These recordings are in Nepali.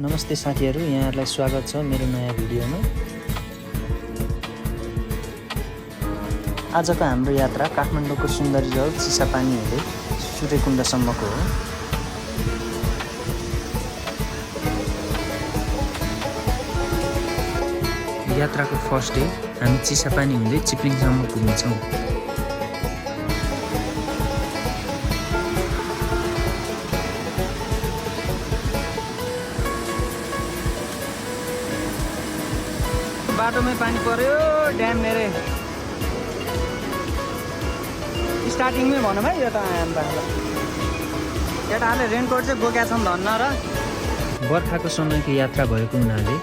नमस्ते साथीहरू, यहाँहरूलाई स्वागत छ मेरो नयाँ भिडियोमा। आजको हाम्रो यात्रा काठमाडौँको सुन्दरीजल चिसापानी हुँदै सूर्यकुण्डसम्मको हो। यात्राको फर्स्ट डे हामी चिसापानी हुँदै चिप्लिङसम्म पुग्नेछौँ। बाटोमै पानी पर्यो, ड्याम मेरे स्टार्टिङमै भनौँ है। यो त केटाहरूले रेनकोट चाहिँ बोकेका छन् धन्न र। बर्खाको समयको यात्रा भएको हुनाले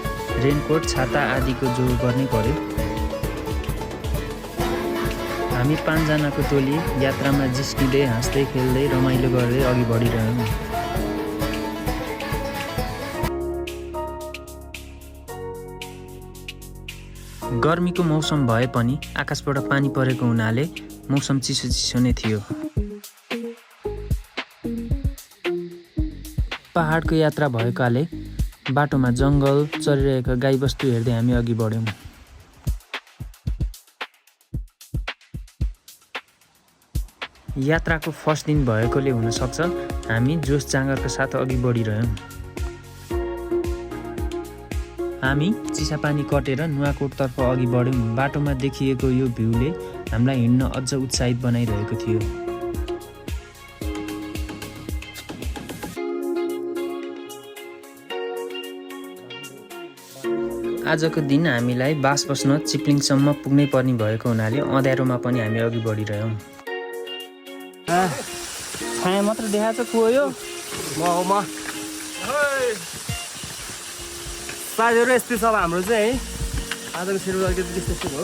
रेनकोट छाता आदिको जोड गर्नै पर्यो। हामी 5 जनाको टोली यात्रामा जिस्किँदै हाँस्दै खेल्दै रमाइलो गर्दै अघि बढिरह्यौँ। गर्मीको मौसम भए पनि आकाशबाट पानी परेको हुनाले मौसम चिसो नै थियो। पहाडको यात्रा भएकाले बाटोमा जङ्गल चरिरहेका गाईबस्तु हेर्दै हामी अघि बढ्यौँ। यात्राको फर्स्ट दिन भएकोले हुनसक्छ हामी जोस जाँगरका साथ अघि बढिरह्यौँ। हामी चिसापानी कटेर नुवाकोटतर्फ अघि बढ्यौँ। बाटोमा देखिएको यो भ्यूले हामीलाई हिँड्न अझ उत्साहित बनाइरहेको थियो। आजको दिन हामीलाई बास बस्न चिप्लिङसम्म पुग्नै पर्ने भएको हुनाले अँध्यारोमा पनि हामी अघि बढिरह्यौँ। छाया मात्र देखाएको छ। को यो? साथीहरू यस्तै छ हाम्रो चाहिँ है। आजको सेड्युल अलिकति त्यस्तो हो।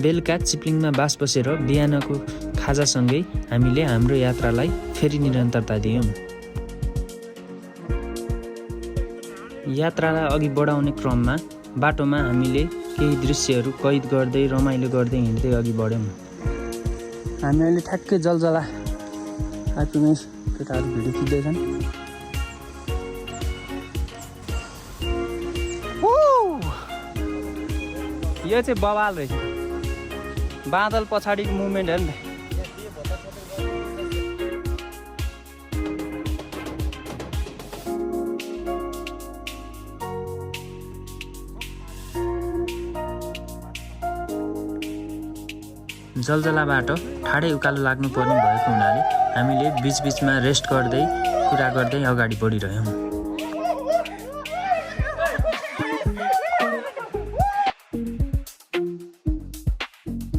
बेलुका चिप्लिङमा बास बसेर बिहानको खाजासँगै हामीले हाम्रो यात्रालाई फेरि निरन्तरता दियौँ। यात्रालाई अघि बढाउने क्रममा बाटोमा हामीले केही दृश्यहरू कैद गर्दै रमाइलो गर्दै हिँड्दै अघि बढ्यौँ। हामी अहिले ठ्याक्कै जलजला आइपुग्ने। केटाहरू भिडियो खिच्दैछन्। यो चाहिँ बवाल रहेछ। बादल पछाडिको मुभमेन्ट हेर्नु। जलजलाबाट ठाडै उकालो लाग्नुपर्ने भएको हुनाले हामीले बिचबिचमा रेस्ट गर्दै कुरा गर्दै अगाडि बढिरह्यौँ।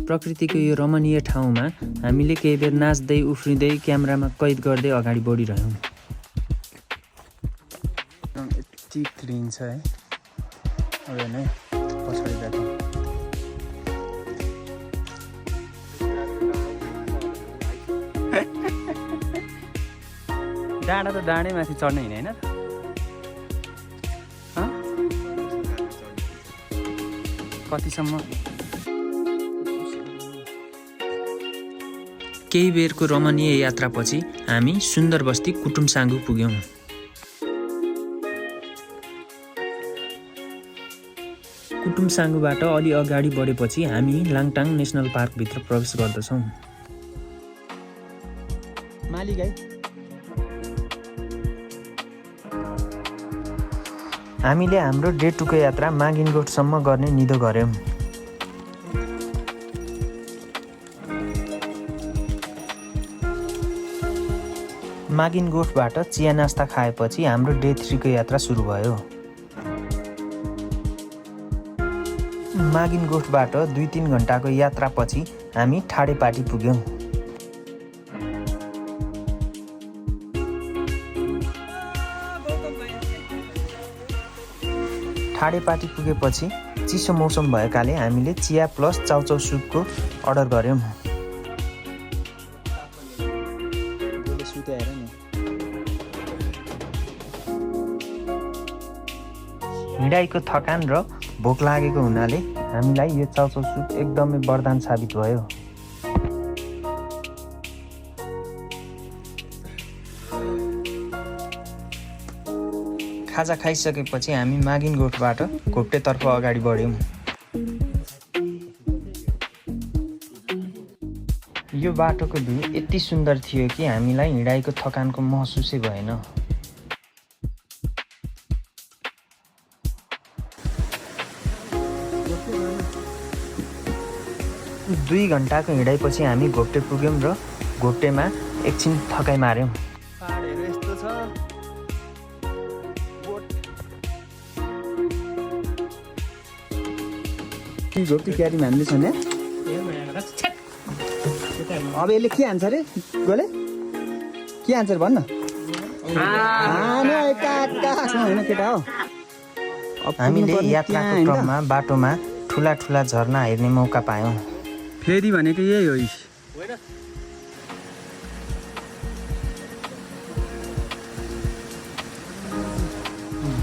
प्रकृतिको यो रमणीय ठाउँमा हामीले केही बेर नाच्दै उफ्रिँदै क्यामेरामा कैद गर्दै अगाडि बढिरह्यौँ। यति क्लिन छ है। अब नै पछाडि जाँदा डाँडा त डाँडै माथि चढ्ने हिँड्ने होइन। कतिसम्म केही बेरको रमणीय यात्रापछि हामी सुन्दर बस्ती कुटुमसाङ्गु पुग्यौँ। कुटुमसाङ्गुबाट अलि अगाडि बढेपछि हामी लाङटाङ नेसनल पार्कभित्र प्रवेश गर्दछौँ। मालिगाई हामीले हाम्रो डे 2 को यात्रा मागिनगोठसम्म गर्ने निधो गर्यौँ। मागिनगोठबाट चिया नास्ता खाएपछि हाम्रो डे 3 को यात्रा सुरु भयो। मागिनगोठबाट 2-3 घन्टाको यात्रापछि हामी ठाडेपाटी पुग्यौँ। ठाडेपाटी पुगेपछि चिसो मौसम भएकाले हामीले चिया प्लस चाउचाउ सुपको अर्डर गर्यौँ। हिँडाइको थकान र भोक लागेको हुनाले हामीलाई यो चाउचाउ सुप एकदमै वरदान साबित भयो। खाजा खाइसकेपछि हामी मागिन गोठबाट घोप्टेतर्फ अगाडि बढ्यौँ। यो बाटोको भ्यू यति सुन्दर थियो कि हामीलाई हिँडाइको थकानको महसुसै भएन। 2 घन्टाको हिँडाइपछि हामी घोप्टे पुग्यौँ र घोप्टेमा एकछिन थकाइ मार्यौँ। पहाडहरू यस्तो छ। घोप्टी क्यारीमा हामीले छ नि। अब यसले के हान्छ अरे गोले? के हान्छ भन्न? होइन केटा हो। हामीले यात्राको क्रममा बाटोमा ठुला ठुला झरना हेर्ने मौका पायौँ। फेरि भनेको यही हो।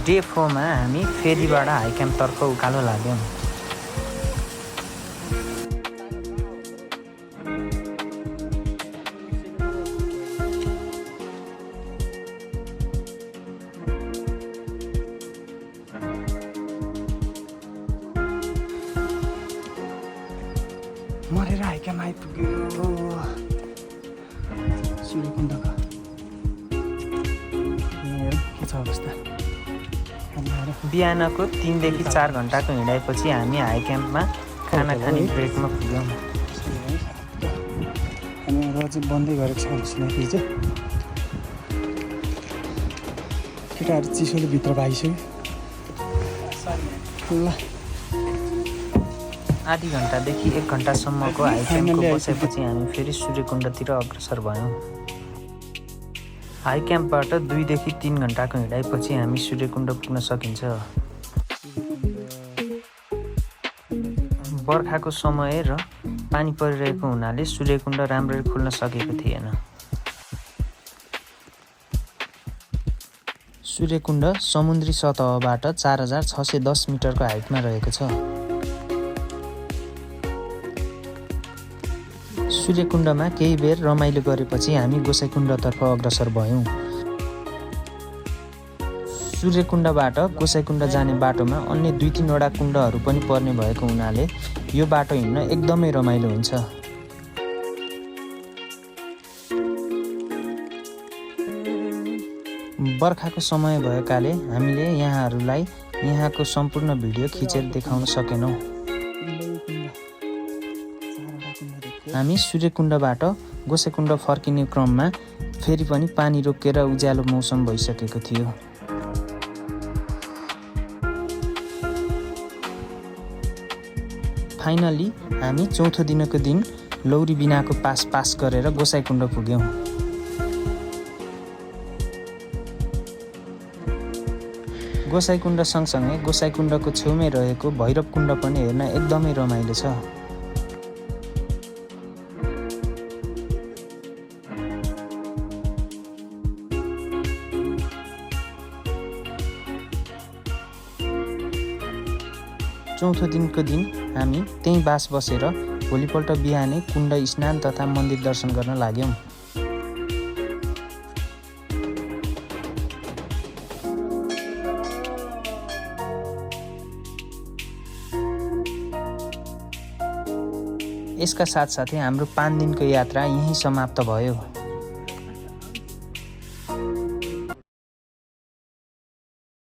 डे 4 मा हामी फेरीबाट हाइक्याम्पतर्फ उकालो लाग्यौँ। मरेर हाइक्याम्प आइपुग्यो सूर्यकुण्डको। के छ अवस्था? बिहानको 3 देखि 4 घन्टाको हिँडाइपछि हामी हाइक्याम्पमा खाना खाने ब्रेकमा पुग्यौँ। अनि र चाहिँ बन्दै गरेको छ स्न्याकी चाहिँ। केटाहरू चिसोले भित्र भाइसक्यो। ल आधी घन्टादेखि 1 घन्टासम्मको हाइक्याम्पको बसेपछि हामी फेरि सूर्यकुण्डतिर अग्रसर भयौँ। हाइक्याम्पबाट 2 देखि 3 घन्टाको हिँडाइपछि हामी सूर्यकुण्ड पुग्न सकिन्छ। बर्खाको समय र पानी परिरहेको हुनाले सूर्यकुण्ड राम्ररी खुल्न सकेको थिएन। सूर्यकुण्ड समुद्री सतहबाट 4610 मिटरको हाइटमा रहेको छ। सूर्यकुण्डमा केही बेर रमाइलो गरेपछि हामी गोसाइकुण्डतर्फ अग्रसर भयौँ। सूर्यकुण्डबाट गोसाइकुण्ड जाने बाटोमा अन्य 2-3 वटा कुण्डहरू पनि पर्ने भएको हुनाले यो बाटो हिँड्न एकदमै रमाइलो हुन्छ। बर्खाको समय भएकाले हामीले यहाँहरूलाई यहाँको सम्पूर्ण भिडियो खिचेर देखाउन सकेनौँ। हामी सूर्यकुण्डबाट गोसाइकुण्ड फर्किने क्रममा फेरि पनि पानी रोकेर उज्यालो मौसम भइसकेको थियो। फाइनली हामी चौथो दिनको दिन लौरी बिनाको पास गरेर गोसाइकुण्ड पुग्यौँ। गोसाइकुण्ड सँगसँगै गोसाइकुण्डको छेउमै रहेको भैरवकुण्ड पनि हेर्न एकदमै रमाइलो छ। चौथो दिनको दिन हामी त्यहीँ बास बसेर भोलिपल्ट बिहानै कुण्ड स्नान तथा मन्दिर दर्शन गर्न लाग्यौँ। यसका साथसाथै हाम्रो 5 दिनको यात्रा यहीँ समाप्त भयो।